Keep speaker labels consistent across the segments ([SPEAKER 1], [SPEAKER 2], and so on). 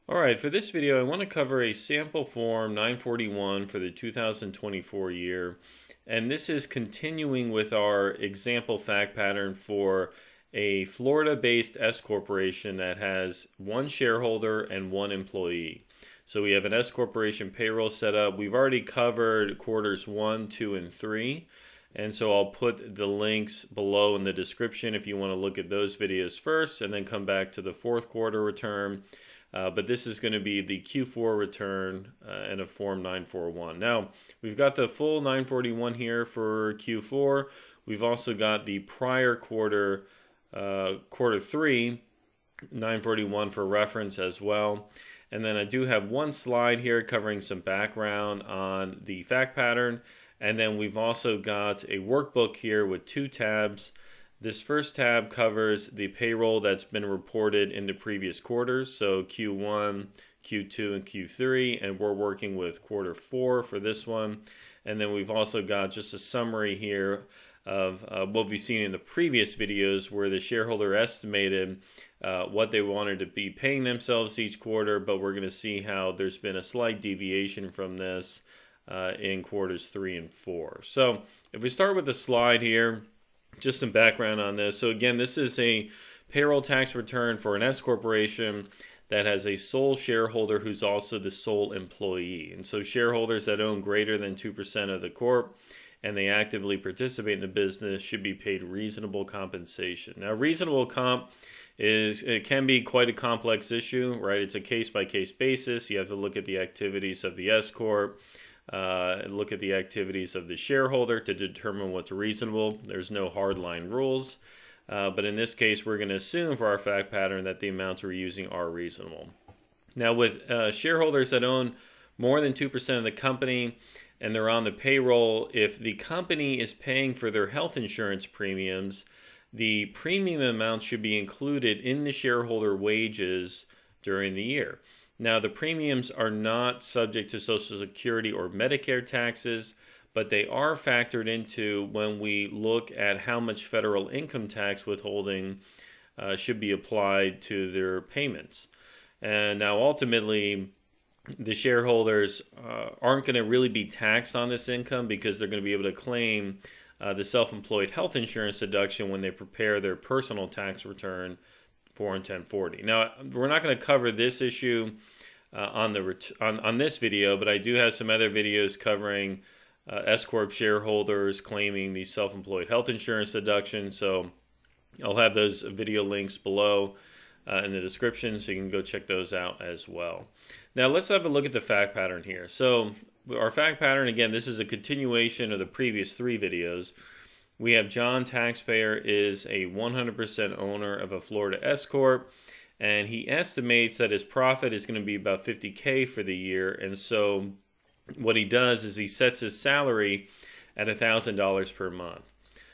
[SPEAKER 1] Alright, for this video I want to cover a sample form 941 for the 2024 year, and this is continuing with our example fact pattern for a Florida-based S corporation that has one shareholder and one employee. So we have an S corporation payroll set up. We've already covered quarters 1, 2, and 3. And so I'll put the links below in the description if you want to look at those videos first and then come back to the fourth quarter return. But this is going to be the Q4 return in a Form 941. Now, we've got the full 941 here for Q4. We've also got the prior quarter, quarter 3, 941 for reference as well. And then I do have one slide here covering some background on the fact pattern. And then we've also got a workbook here with 2 tabs. This first tab covers the payroll that's been reported in the previous quarters, so Q1, Q2, and Q3, and we're working with quarter 4 for this one. And then we've also got just a summary here of what we've seen in the previous videos where the shareholder estimated what they wanted to be paying themselves each quarter, but we're going to see how there's been a slight deviation from this in quarters 3 and 4. So if we start with the slide here, just some background on this. So again, this is a payroll tax return for an S corporation that has a sole shareholder who's also the sole employee. And so shareholders that own greater than 2% of the corp and they actively participate in the business should be paid reasonable compensation. Now, reasonable comp it can be quite a complex issue, right? It's a case-by-case basis. You have to look at the activities of the S corp, look at the activities of the shareholder to determine what's reasonable. There's no hardline rules, but in this case we're going to assume for our fact pattern that the amounts we're using are reasonable. Now with shareholders that own more than 2% of the company and they're on the payroll, if the company is paying for their health insurance premiums, the premium amounts should be included in the shareholder wages during the year. Now, the premiums are not subject to Social Security or Medicare taxes, but they are factored into when we look at how much federal income tax withholding should be applied to their payments. And now, ultimately, the shareholders aren't going to really be taxed on this income because they're going to be able to claim the self-employed health insurance deduction when they prepare their personal tax return for 1040. Now, we're not going to cover this issue on this video, but I do have some other videos covering S corp shareholders claiming the self-employed health insurance deduction. So I'll have those video links below in the description, so you can go check those out as well. Now let's have a look at the fact pattern here. So our fact pattern, again, this is a continuation of the previous 3 videos. We have John, taxpayer, is a 100% owner of a Florida S corp, and he estimates that his profit is going to be about $50K for the year. And so what he does is he sets his salary at $1,000 per month.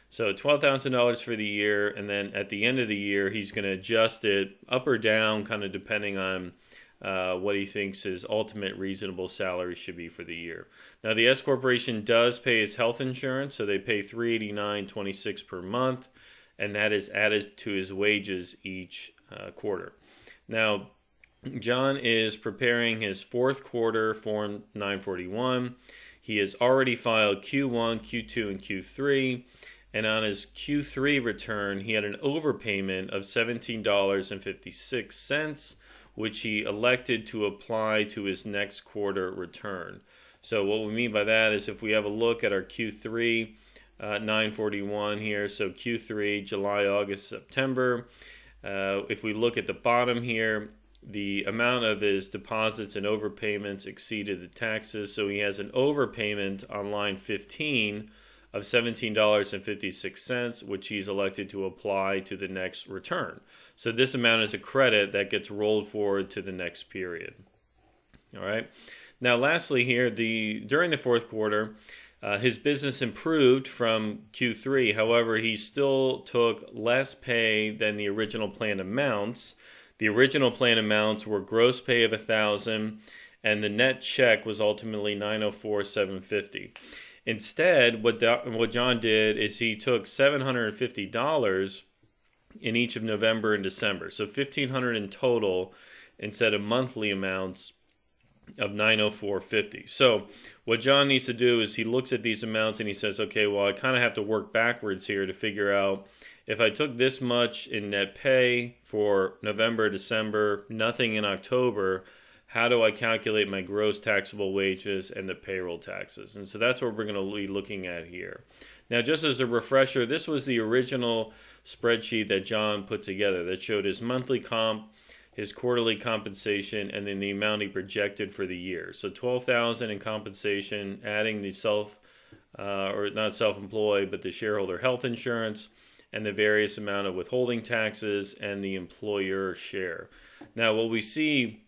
[SPEAKER 1] So $12,000 for the year, and then at the end of the year, he's going to adjust it up or down, kind of depending on what he thinks his ultimate reasonable salary should be for the year. Now, the S corporation does pay his health insurance, so they pay $389.26 per month, and that is added to his wages each quarter. Now, John is preparing his fourth quarter Form 941. He has already filed Q1, Q2, and Q3, and on his Q3 return, he had an overpayment of $17.56, which he elected to apply to his next quarter return. So what we mean by that is if we have a look at our Q3 941 here, so Q3, July, August, September, if we look at the bottom here, the amount of his deposits and overpayments exceeded the taxes, so he has an overpayment on line 15 of $17.56, which he's elected to apply to the next return. So this amount is a credit that gets rolled forward to the next period. All right. Now, lastly here, during the fourth quarter, his business improved from Q3. However, he still took less pay than the original planned amounts. The original planned amounts were gross pay of $1,000, and the net check was ultimately $904,750. Instead, what John did is he took $750 in each of November and December, so $1,500 in total, instead of monthly amounts of $904.50. So what John needs to do is he looks at these amounts and he says, okay, well, I kind of have to work backwards here to figure out if I took this much in net pay for November, December, nothing in October, how do I calculate my gross taxable wages and the payroll taxes? And so that's what we're going to be looking at here. Now, just as a refresher, this was the original spreadsheet that John put together that showed his monthly comp, his quarterly compensation, and then the amount he projected for the year. So $12,000 in compensation, adding the or not self-employed, but the shareholder health insurance, and the various amount of withholding taxes and the employer share. Now, what we see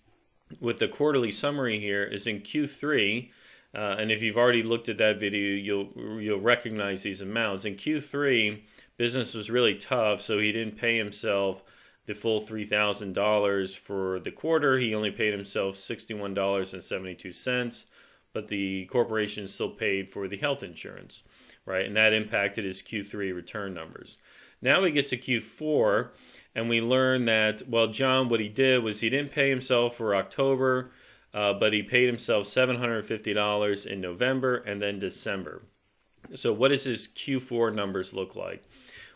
[SPEAKER 1] with the quarterly summary here is in Q3, and if you've already looked at that video, you'll recognize these amounts. In Q3, business was really tough, so he didn't pay himself the full $3,000 for the quarter. He only paid himself $61.72, but the corporation still paid for the health insurance, right? And that impacted his Q3 return numbers. Now we get to Q4, and we learn that, well, John, what he did was he didn't pay himself for October, but he paid himself $750 in November and then December. So what does his Q4 numbers look like?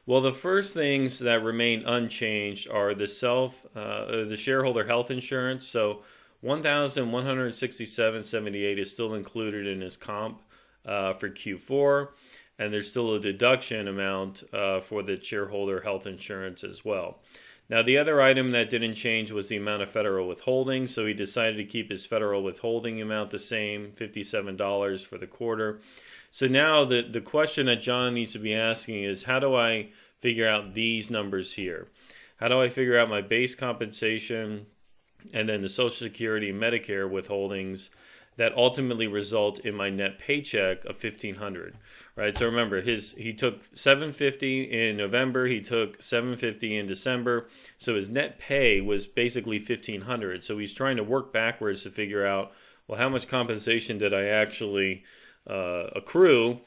[SPEAKER 1] Well, the first things that remain unchanged are the shareholder health insurance. So $1,167.78 is still included in his comp for Q4. And there's still a deduction amount for the shareholder health insurance as well. Now, the other item that didn't change was the amount of federal withholding. So he decided to keep his federal withholding amount the same, $57 for the quarter. So now the question that John needs to be asking is, how do I figure out these numbers here? How do I figure out my base compensation and then the Social Security and Medicare withholdings that ultimately result in my net paycheck of $1,500, right? So remember, he took $750 in November, he took $750 in December, so his net pay was basically $1,500. So he's trying to work backwards to figure out, well, how much compensation did I actually accrue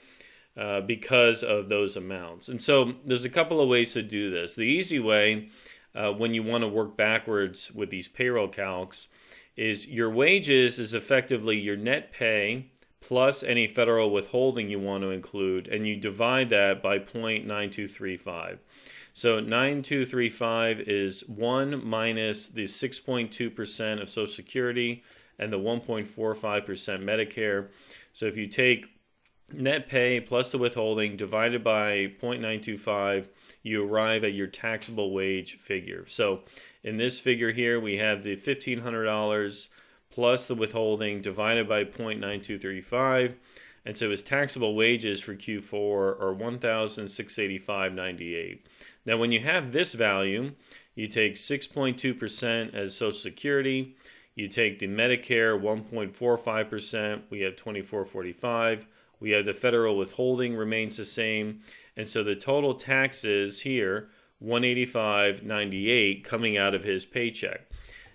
[SPEAKER 1] because of those amounts? And so there's a couple of ways to do this. The easy way, when you want to work backwards with these payroll calcs, is your wages is effectively your net pay plus any federal withholding you want to include, and you divide that by 0.9235. So 9235 is 1 minus the 6.2% of Social Security and the 1.45% Medicare. So if you take net pay plus the withholding divided by 0.925, you arrive at your taxable wage figure. So in this figure here, we have the $1,500 plus the withholding divided by 0.9235. And so his taxable wages for Q4 are $1,685.98. Now, when you have this value, you take 6.2% as Social Security. You take the Medicare 1.45%. We have $24.45. We have the federal withholding remains the same. And so the total taxes here, $185.98 coming out of his paycheck.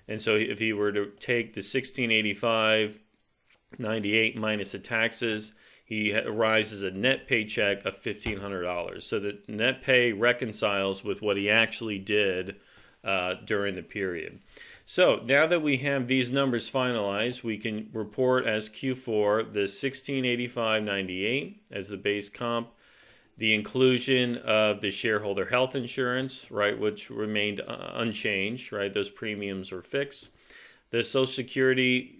[SPEAKER 1] And so if he were to take the $1,685.98 minus the taxes, he arrives at a net paycheck of $1,500. So the net pay reconciles with what he actually did during the period. So now that we have these numbers finalized, we can report as Q4 the $1,685.98 as the base comp, the inclusion of the shareholder health insurance, right, which remained unchanged, right? Those premiums were fixed. The Social Security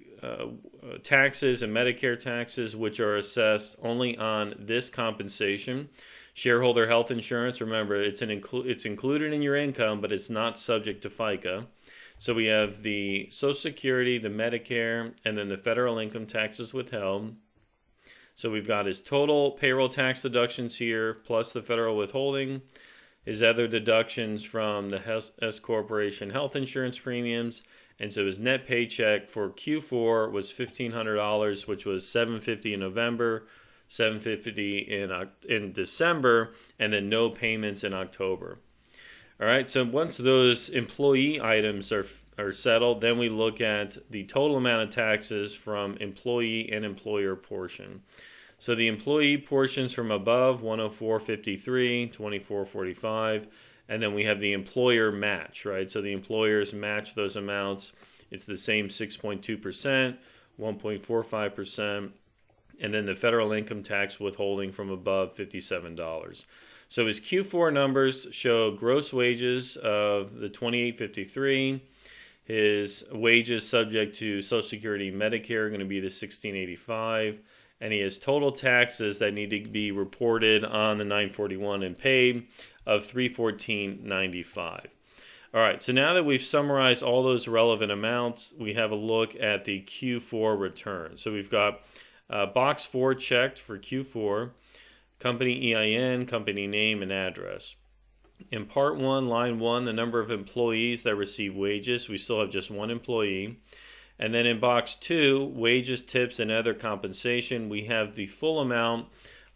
[SPEAKER 1] taxes and Medicare taxes, which are assessed only on this compensation. Shareholder health insurance, remember, it's included in your income, but it's not subject to FICA. So we have the Social Security, the Medicare, and then the federal income taxes withheld. So we've got his total payroll tax deductions here, plus the federal withholding, his other deductions from the S Corporation health insurance premiums. And so his net paycheck for Q4 was $1,500, which was $750 in November, $750 in December, and then no payments in October. All right, so once those employee items are settled, then we look at the total amount of taxes from employee and employer portion. So the employee portions from above, $104.53, $24.45, and then we have the employer match, right? So the employers match those amounts. it's the same 6.2%, 1.45%, and then the federal income tax withholding from above $57. So his Q4 numbers show gross wages of the $28.53. His wages subject to Social Security and Medicare are going to be the $16.85. And he has total taxes that need to be reported on the 941 and paid of $314.95. All right, so now that we've summarized all those relevant amounts, we have a look at the Q4 return. So we've got box 4 checked for Q4, company EIN, company name, and address. In part 1, line 1, the number of employees that receive wages, we still have just one employee. And then in box 2, wages, tips, and other compensation, we have the full amount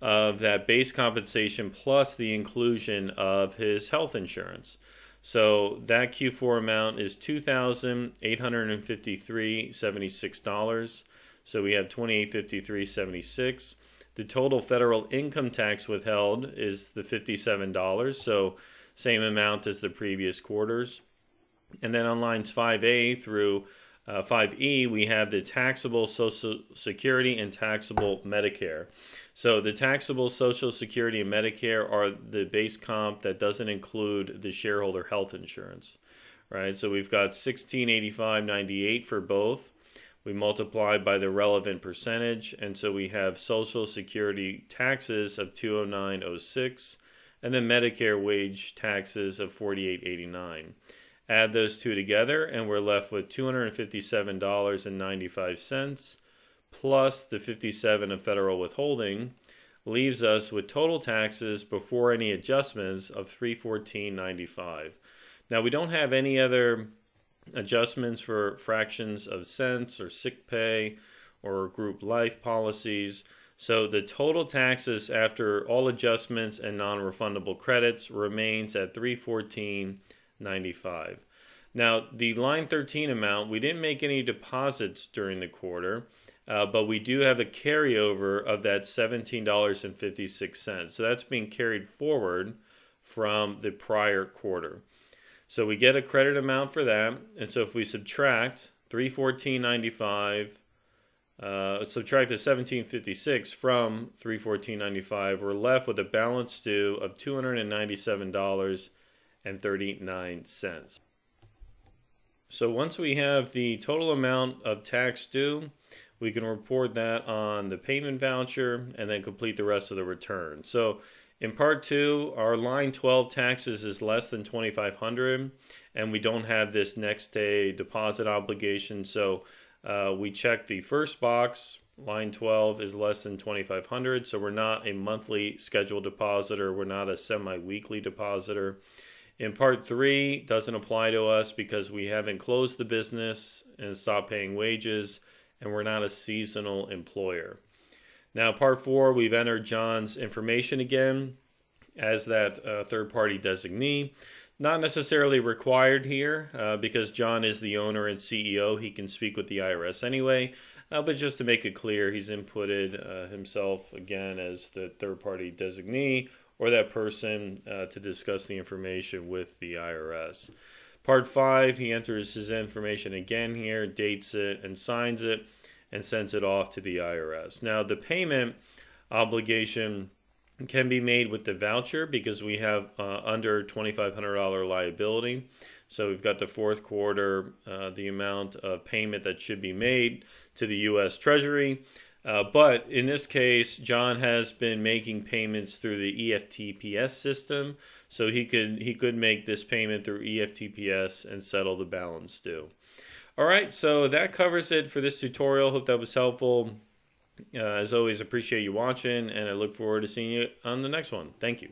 [SPEAKER 1] of that base compensation plus the inclusion of his health insurance. So that Q4 amount is $2,853.76. So we have $2,853.76. The total federal income tax withheld is the $57. So same amount as the previous quarters. And then on lines 5A through 5E, we have the taxable Social Security and taxable Medicare. So the taxable Social Security and Medicare are the base comp that doesn't include the shareholder health insurance, right? So we've got $1685.98 for both. We multiply by the relevant percentage, and so we have Social Security taxes of $209.06, and then Medicare wage taxes of $48.89. Add those two together, and we're left with $257.95 plus the $57 of federal withholding, leaves us with total taxes before any adjustments of $314.95. Now, we don't have any other adjustments for fractions of cents or sick pay or group life policies. So the total taxes after all adjustments and non-refundable credits remains at $314.95. Now, the line 13 amount, we didn't make any deposits during the quarter, but we do have a carryover of that $17.56. So that's being carried forward from the prior quarter. So we get a credit amount for that. And so if we subtract $314.95, subtract the $17.56 from $314.95, we're left with a balance due of $297.39. So once we have the total amount of tax due, we can report that on the payment voucher and then complete the rest of the return. So in part 2, our line 12 taxes is less than $2,500, and we don't have this next day deposit obligation. So we check the first box. Line 12 is less than $2,500, so we're not a monthly scheduled depositor. We're not a semi-weekly depositor. In part 3, doesn't apply to us because we haven't closed the business and stopped paying wages, and we're not a seasonal employer. Now, part 4, we've entered John's information again as that third-party designee. Not necessarily required here because John is the owner and CEO. He can speak with the IRS anyway, but just to make it clear, he's inputted himself again as the third-party designee or that person to discuss the information with the IRS. Part 5, he enters his information again here, dates it, and signs it, and sends it off to the IRS. Now, the payment obligation can be made with the voucher because we have under $2,500 liability. So we've got the fourth quarter, the amount of payment that should be made to the U.S. Treasury. But in this case, John has been making payments through the EFTPS system, so he could make this payment through EFTPS and settle the balance due. All right, so that covers it for this tutorial. Hope that was helpful. As always, appreciate you watching, and I look forward to seeing you on the next one. Thank you.